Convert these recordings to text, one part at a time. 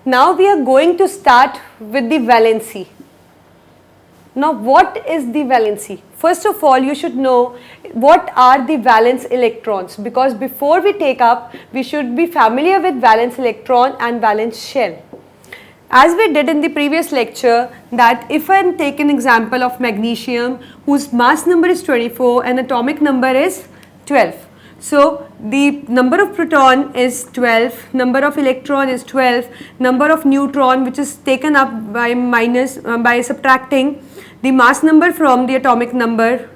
Now we are going to start with the valency. Now what is the valency? First of all, you should know what are the valence electrons, because before we take up, we should be familiar with valence electron and valence shell. As we did in the previous lecture, that if I take an example of magnesium whose mass number is 24 and atomic number is 12. So the number of proton is 12, number of electron is 12, number of neutron which is taken up by by subtracting the mass number from the atomic number,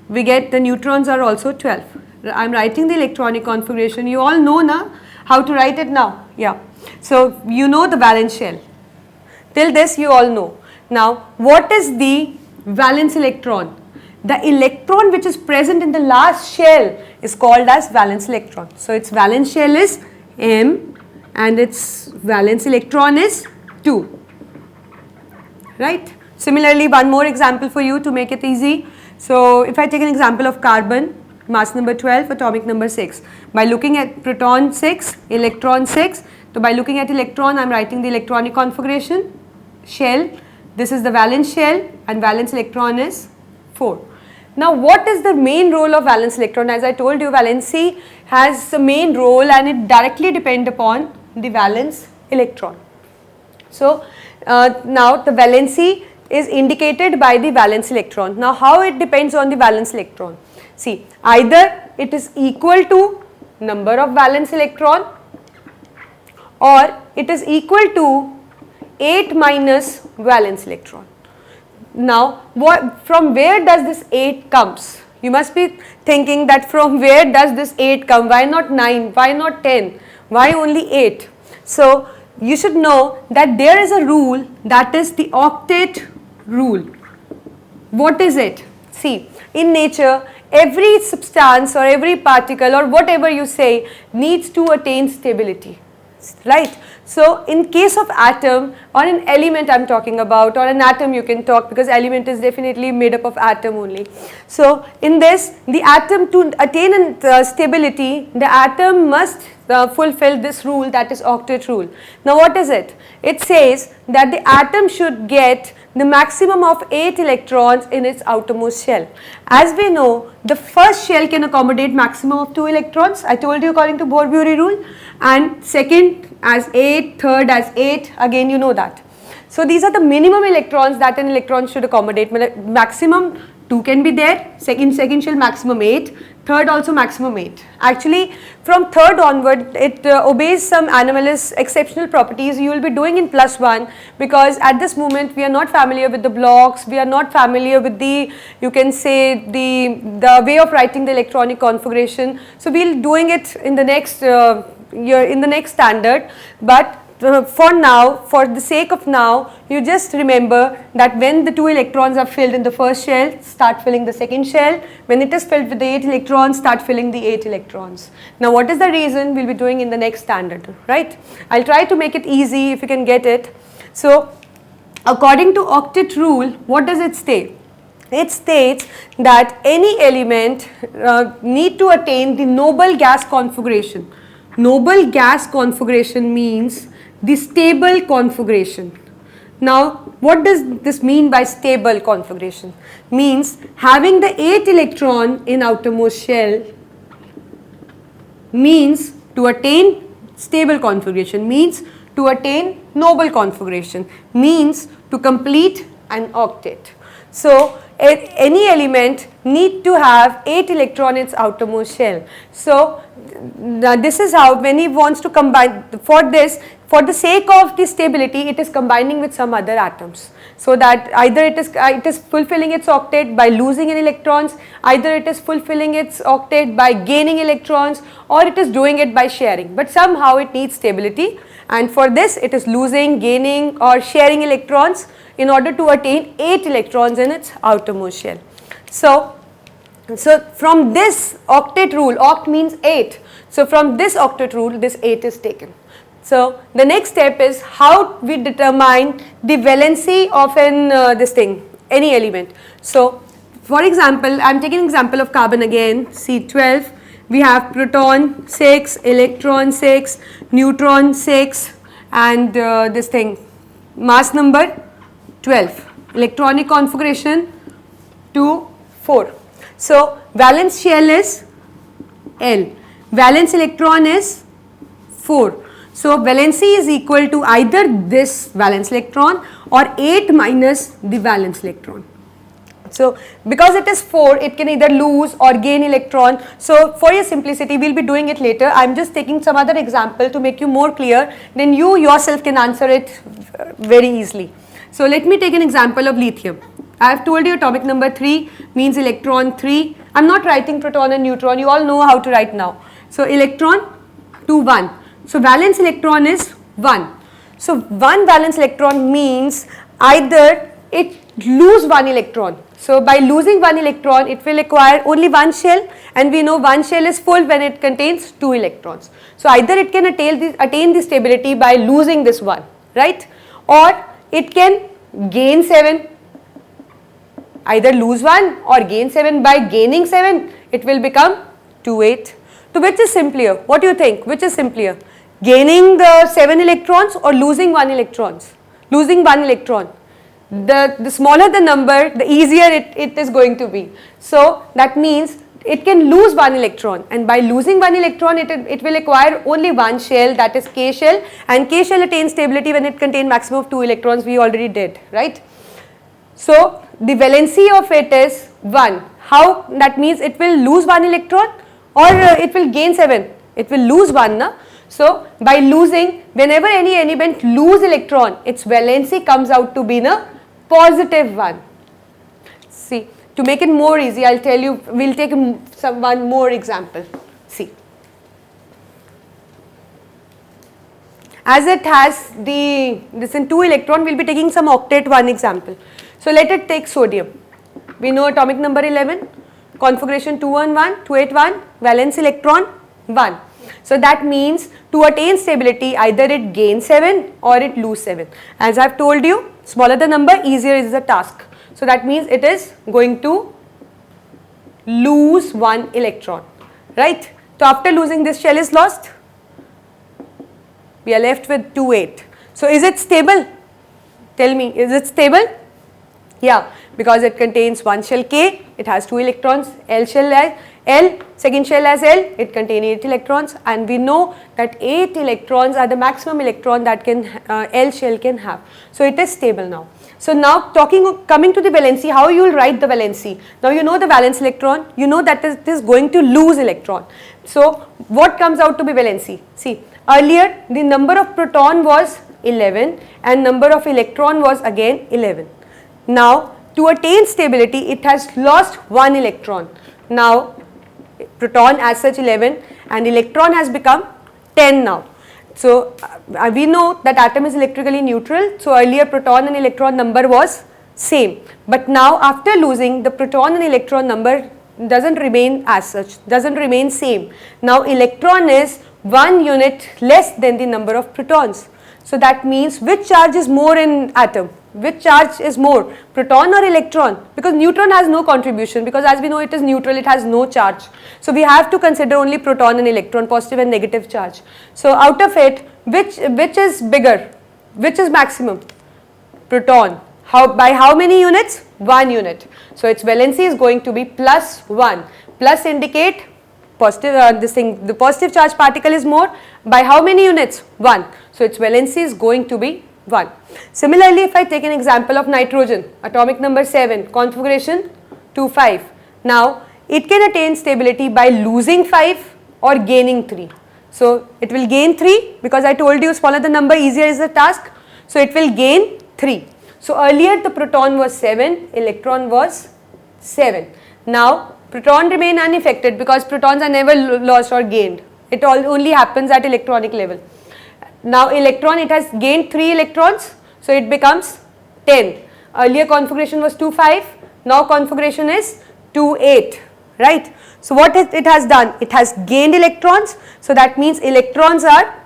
we get the neutrons are also 12. I am writing the electronic configuration. You all know now how to write it now. Yeah. So you know the valence shell. Till this you all know. Now what is the valence electron? The electron which is present in the last shell is called as valence electron. So its valence shell is M and its valence electron is 2. Right? Similarly, one more example for you to make it easy. So if I take an example of carbon, mass number 12, atomic number 6. By looking at proton 6, electron 6. So by looking at electron, I am writing the electronic configuration, shell. This is the valence shell and valence electron is 4. Now what is the main role of valence electron? As I told you, valency has the main role and it directly depends upon the valence electron. So now the valency is indicated by the valence electron. Now how it depends on the valence electron? See, either it is equal to number of valence electron or it is equal to 8 minus valence electron. Now from where does this 8 comes? You must be thinking that from where does this 8 come? Why not 9? Why not 10? Why only 8? So you should know that there is a rule, that is the octet rule. What is it? See, in nature every substance or every particle or whatever you say needs to attain stability, right? So in case of atom or an element I am talking about, or an atom you can talk, because element is definitely made up of atom only. So in this, the atom, to attain stability, the atom must fulfill this rule, that is octet rule. Now what is it? It says that the atom should get the maximum of 8 electrons in its outermost shell. As we know, the first shell can accommodate maximum of 2 electrons, I told you according to Bohr-Bury rule, and second as 8, third as 8, again you know that. So these are the minimum electrons that an electron should accommodate. Maximum 2 can be there, second shell maximum 8, third also maximum 8. Actually from third onward it obeys some anomalous exceptional properties you will be doing in +1, because at this moment we are not familiar with the blocks, we are not familiar with the, you can say the way of writing the electronic configuration. So we will be doing it in the next year, in the next standard, but for now, for the sake of now, you just remember that when the 2 electrons are filled in the first shell, start filling the second shell. When it is filled with the 8 electrons, start filling the 8 electrons. Now what is the reason? We will be doing in the next standard, right? I will try to make it easy if you can get it. So according to octet rule, what does it state? It states that any element need to attain the noble gas configuration. Noble gas configuration means the stable configuration. Now what does this mean by stable configuration? Means having the 8 electron in outermost shell means to attain stable configuration, means to attain noble configuration, means to complete an octet. So any element need to have 8 electrons in its outermost shell. So this is how, when he wants to combine, for this, for the sake of the stability, it is combining with some other atoms, so that either it is fulfilling its octet by losing an electrons, either it is fulfilling its octet by gaining electrons, or it is doing it by sharing, but somehow it needs stability, and for this it is losing, gaining or sharing electrons in order to attain 8 electrons in its outermost shell. So from this octet rule, oct means 8, so from this octet rule this 8 is taken. So the next step is how we determine the valency of any element. So for example, I am taking an example of carbon again, C12, we have proton 6, electron 6, neutron 6, and this thing, mass number 12, electronic configuration 2, 4. So valence shell is L, valence electron is 4. So valency is equal to either this valence electron or 8 minus the valence electron. So because it is 4, it can either lose or gain electron. So for your simplicity, we will be doing it later. I am just taking some other example to make you more clear, then you yourself can answer it very easily. So let me take an example of lithium. I have told you atomic number 3 means electron 3. I am not writing proton and neutron, you all know how to write now. So electron 2, 1. So valence electron is 1. So 1 valence electron means either it lose 1 electron. So by losing 1 electron, it will acquire only 1 shell, and we know 1 shell is full when it contains 2 electrons. So either it can attain the stability by losing this 1, right? Or it can gain 7, either lose 1 or gain 7. By gaining 7, it will become 2, 8. So which is simpler? What do you think? Which is simpler? Gaining the 7 electrons or losing 1 electrons? Losing 1 electron. The smaller the number, the easier it is going to be. So that means it can lose 1 electron, and by losing 1 electron it will acquire only 1 shell, that is K shell, and K shell attains stability when it contains maximum of 2 electrons. We already did, right? So the valency of it is 1. How? That means it will lose 1 electron or it will gain 7. It will lose 1, na? So by losing, whenever any element lose electron, its valency comes out to be a positive 1. See, to make it more easy, I'll tell you, we'll take one more example. See, as it has this in 2 electron, we'll be taking some octet one example. So let it take sodium. We know atomic number 11, configuration 211, 281, valence electron 1. So that means to attain stability, either it gains 7 or it lose 7. As I've told you, smaller the number, easier is the task. So that means it is going to lose 1 electron, right? So after losing, this shell is lost. We are left with 2, 8. So is it stable? Tell me, is it stable? Yeah, because it contains 1 shell K, it has 2 electrons, L shell as L, second shell as L, it contains 8 electrons, and we know that 8 electrons are the maximum electron that L shell can have. So it is stable now. So now coming to the valency, how you will write the valency? Now you know the valence electron, you know that it is going to lose electron. So what comes out to be valency? See, earlier the number of proton was 11 and number of electron was again 11. Now to attain stability, it has lost 1 electron. Now proton as such 11 and electron has become 10 now. So we know that atom is electrically neutral, so earlier proton and electron number was same, but now after losing, the proton and electron number doesn't remain as such, doesn't remain same. Now electron is 1 unit less than the number of protons. So that means which charge is more in atom? Which charge is more, proton or electron? Because neutron has no contribution, because as we know it is neutral, it has no charge. So we have to consider only proton and electron, positive and negative charge. So out of it, which is bigger? Which is maximum? Proton. By how many units? 1 unit. So its valency is going to be plus 1. Plus indicate positive, the positive charge particle is more. By how many units? 1. So its valency is going to be 1. Similarly, if I take an example of nitrogen, atomic number 7, configuration 2, 5. Now, it can attain stability by losing 5 or gaining 3. So, it will gain 3 because I told you smaller the number, easier is the task. So, it will gain 3. So, earlier the proton was 7, electron was 7. Now, proton remain unaffected because protons are never lost or gained. It only happens at electronic level. Now electron, it has gained 3 electrons, so it becomes 10. Earlier configuration was 2, 5, now configuration is 2, 8, right? So what it has done? It has gained electrons, so that means electrons are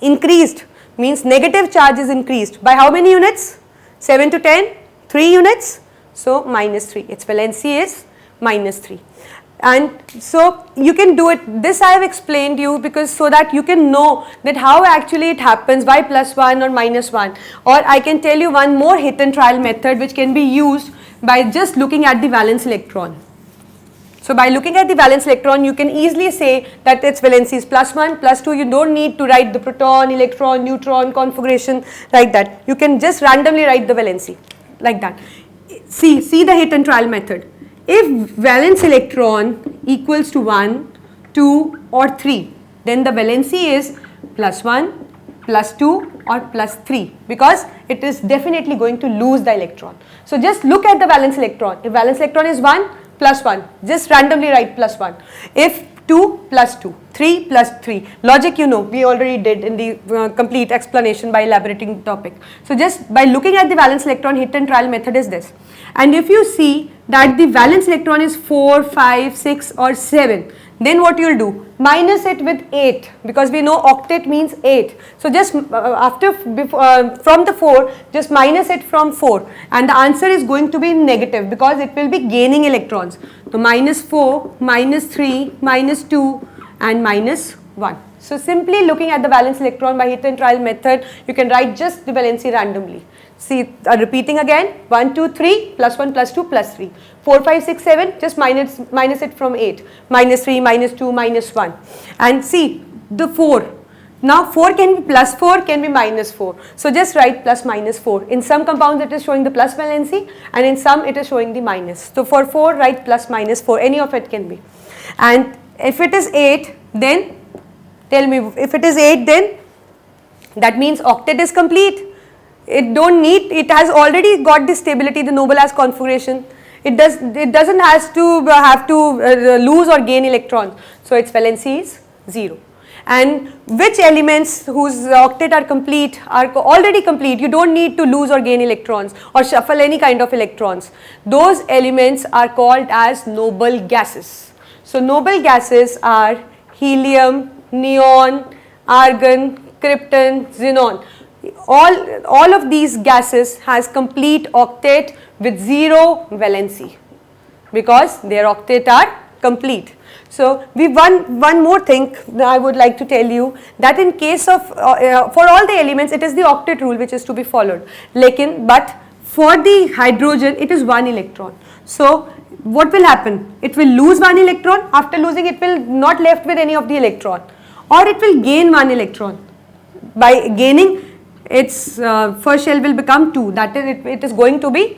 increased, means negative charge is increased. By how many units? 7 to 10, 3 units, so minus 3. Its valency is minus 3. And so you can do it, this I have explained you because so that you can know that how actually it happens, why +1 or -1. Or I can tell you one more hit and trial method which can be used by just looking at the valence electron. So by looking at the valence electron, you can easily say that its valency is +1, +2. You don't need to write the proton, electron, neutron configuration like that. You can just randomly write the valency like that. See the hit and trial method. If valence electron equals to 1, 2 or 3, then the valency is +1, +2 or +3 because it is definitely going to lose the electron. So just look at the valence electron. If valence electron is 1, +1, just randomly write +1. If 2, +2, 3, +3. Logic you know, we already did in the complete explanation by elaborating the topic. So just by looking at the valence electron, hit and trial method is this. And if you see that the valence electron is 4, 5, 6 or 7, then what you will do? Minus it with 8 because we know octet means 8. So just from the 4, just minus it from 4 and the answer is going to be negative because it will be gaining electrons. So -4, -3, -2 and -1. So simply looking at the valence electron by hit and trial method, you can write just the valency randomly. See, repeating again, 1, 2, 3, +1, +2, +3, 4, 5, 6, 7, just minus it from 8, -3, -2, -1. And see, the 4. Now 4 can be +4, can be -4. So just write +-4. In some compounds it is showing the plus valency and in some it is showing the minus. So for 4 write +-4, any of it can be. And if it is 8, then tell me, if it is 8 then that means octet is complete. It has already got the stability, the noble as configuration. It doesn't have to lose or gain electrons. So its valency is 0. And which elements whose octet are complete are already complete, you don't need to lose or gain electrons or shuffle any kind of electrons. Those elements are called as noble gases. So noble gases are helium, neon, argon, krypton, xenon. All of these gases has complete octet with 0 valency because their octet are complete. So we one more thing that I would like to tell you, that in case of for all the elements it is the octet rule which is to be followed. But for the hydrogen it is 1 electron. So what will happen? It will lose 1 electron. After losing it will not left with any of the electron, or it will gain 1 electron. By gaining, its first shell will become 2, that is it is going to be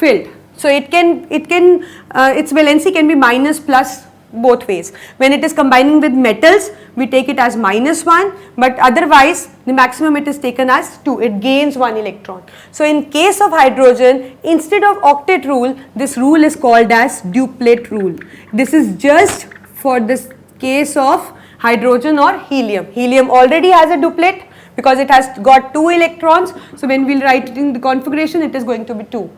filled. So its valency can be minus plus both ways. When it is combining with metals, we take it as -1, but otherwise the maximum it is taken as 2, it gains 1 electron. So in case of hydrogen, instead of octet rule, this rule is called as duplet rule. This is just for this case of hydrogen or helium. Helium already has a duplet because it has got 2 electrons. So when we will write it in the configuration, it is going to be 2,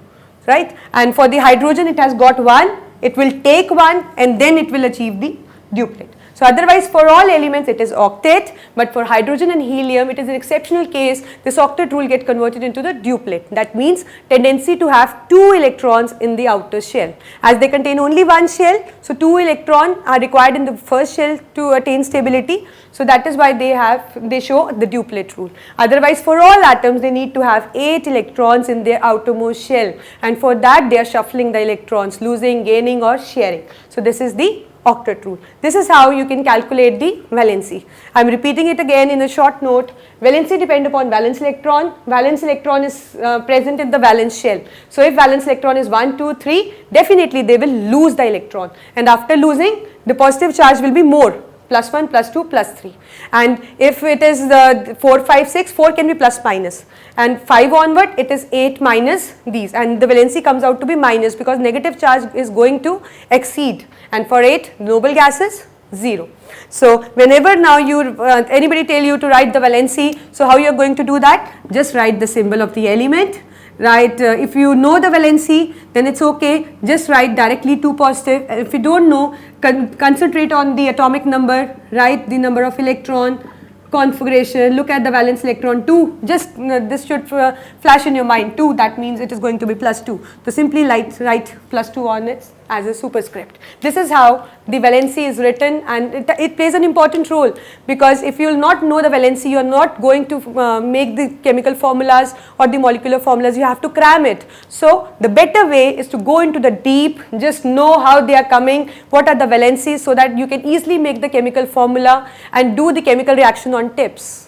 right? And for the hydrogen, it has got 1, it will take 1 and then it will achieve the duplet. So otherwise for all elements it is octet, but for hydrogen and helium it is an exceptional case, this octet rule get converted into the duplet. That means tendency to have 2 electrons in the outer shell. As they contain only 1 shell, so 2 electrons are required in the first shell to attain stability. So that is why they show the duplet rule. Otherwise for all atoms they need to have 8 electrons in their outermost shell, and for that they are shuffling the electrons, losing, gaining or sharing. So this is the octet rule. This is how you can calculate the valency. I am repeating it again in a short note. Valency depend upon valence electron. Valence electron is present in the valence shell. So if valence electron is 1, 2, 3, definitely they will lose the electron, and after losing the positive charge will be more, +1, +2, +3. And if it is 4, 5, 6, 4 can be plus minus, and 5 onward it is 8 minus these, and the valency comes out to be minus because negative charge is going to exceed, and for 8 noble gases 0. So whenever now anybody tell you to write the valency, so how you are going to do that? Just write the symbol of the element. Right, if you know the valency, then it's okay, just write directly 2 positive. If you don't know, concentrate on the atomic number, write the number of electron, configuration, look at the valence electron 2, just this should flash in your mind 2, that means it is going to be +2. So simply write +2 on its as a superscript. This is how the valency is written, and it plays an important role, because if you will not know the valency, you are not going to make the chemical formulas or the molecular formulas. You have to cram it. So the better way is to go into the deep, just know how they are coming, what are the valencies, so that you can easily make the chemical formula and do the chemical reaction on tips.